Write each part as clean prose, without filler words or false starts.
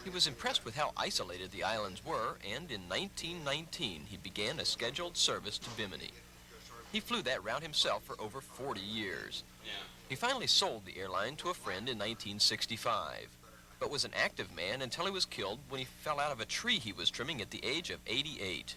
He was impressed with how isolated the islands were, and in 1919 he began a scheduled service to Bimini. He flew that route himself for over 40 years. He finally sold the airline to a friend in 1965, but was an active man until he was killed when he fell out of a tree he was trimming at the age of 88.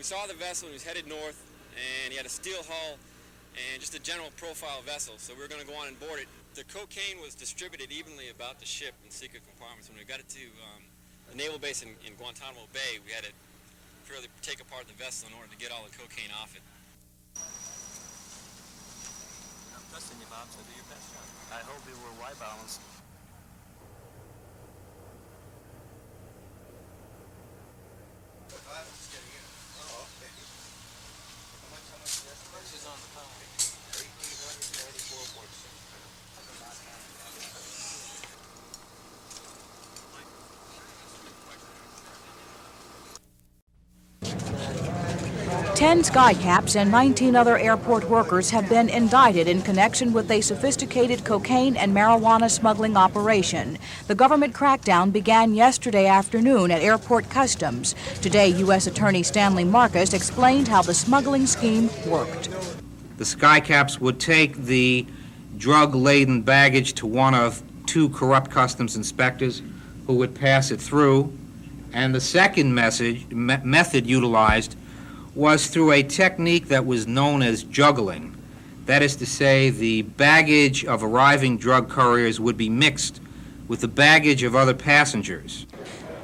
saw the vessel, he was headed north, and he had a steel hull and just a general profile vessel, so we were going to go on and board it. The cocaine was distributed evenly about the ship in secret compartments. When we got it to the naval base in Guantanamo Bay, we had to fairly take apart the vessel in order to get all the cocaine off it. I'm trusting you, Bob, so do your best job. I hope you were Y-balanced. Ten skycaps and 19 other airport workers have been indicted in connection with a sophisticated cocaine and marijuana smuggling operation. The government crackdown began yesterday afternoon at Airport Customs. Today, U.S. Attorney Stanley Marcus explained how the smuggling scheme worked. The skycaps would take the drug-laden baggage to one of two corrupt customs inspectors who would pass it through, and the second method utilized was through a technique that was known as juggling. That is to say, the baggage of arriving drug couriers would be mixed with the baggage of other passengers.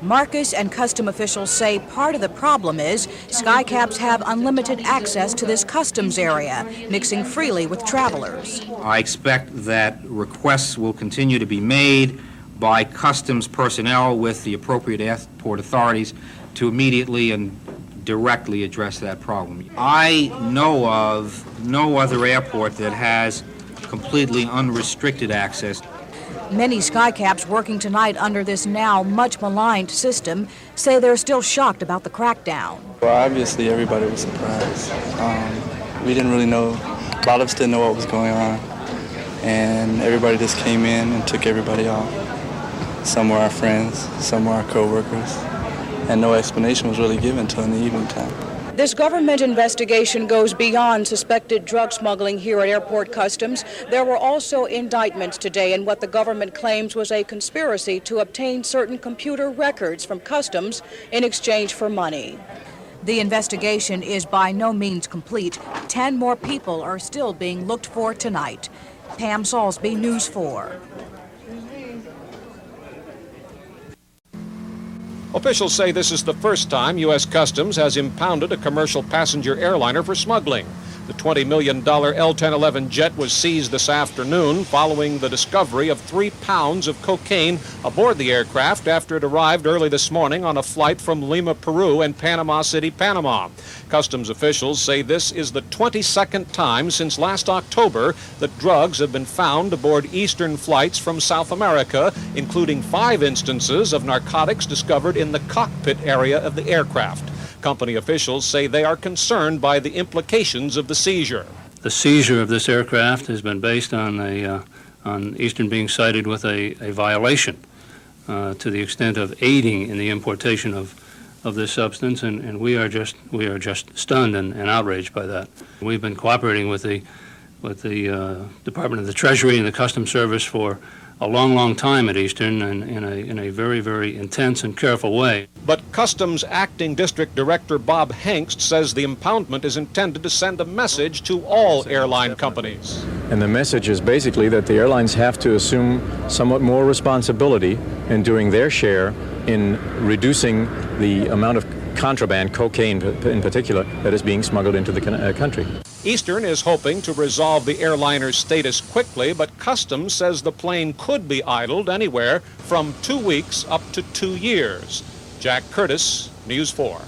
Marcus and custom officials say part of the problem is skycaps have unlimited access to this customs area, mixing freely with travelers. I expect that requests will continue to be made by customs personnel with the appropriate airport authorities to immediately and directly address that problem. I know of no other airport that has completely unrestricted access. Many skycaps working tonight under this now much maligned system say they're still shocked about the crackdown. Well, obviously everybody was surprised. We didn't really know, a lot of us didn't know what was going on, and everybody just came in and took everybody off. Some were our friends, some were our co-workers, and no explanation was really given until in the evening time. This government investigation goes beyond suspected drug smuggling here at Airport Customs. There were also indictments today in what the government claims was a conspiracy to obtain certain computer records from Customs in exchange for money. The investigation is by no means complete. 10 more people are still being looked for tonight. Pam Salisbury, News 4. Officials say this is the first time U.S. Customs has impounded a commercial passenger airliner for smuggling. The $20 million L-1011 jet was seized this afternoon following the discovery of 3 pounds of cocaine aboard the aircraft after it arrived early this morning on a flight from Lima, Peru and Panama City, Panama. Customs officials say this is the 22nd time since last October that drugs have been found aboard Eastern flights from South America, including 5 instances of narcotics discovered in the cockpit area of the aircraft. Company officials say they are concerned by the implications of the seizure. The seizure of this aircraft has been based on Eastern being cited with a violation to the extent of aiding in the importation of this substance, and we are just stunned and outraged by that. We've been cooperating with the Department of the Treasury and the Customs Service for a long time at Eastern, and in a very intense and careful way. But Customs Acting District Director Bob Hengst says the impoundment is intended to send a message to all airline companies. And the message is basically that the airlines have to assume somewhat more responsibility in doing their share in reducing the amount of contraband, cocaine in particular, that is being smuggled into the country. Eastern is hoping to resolve the airliner's status quickly, but Customs says the plane could be idled anywhere from 2 weeks up to 2 years. Jack Curtis, News 4.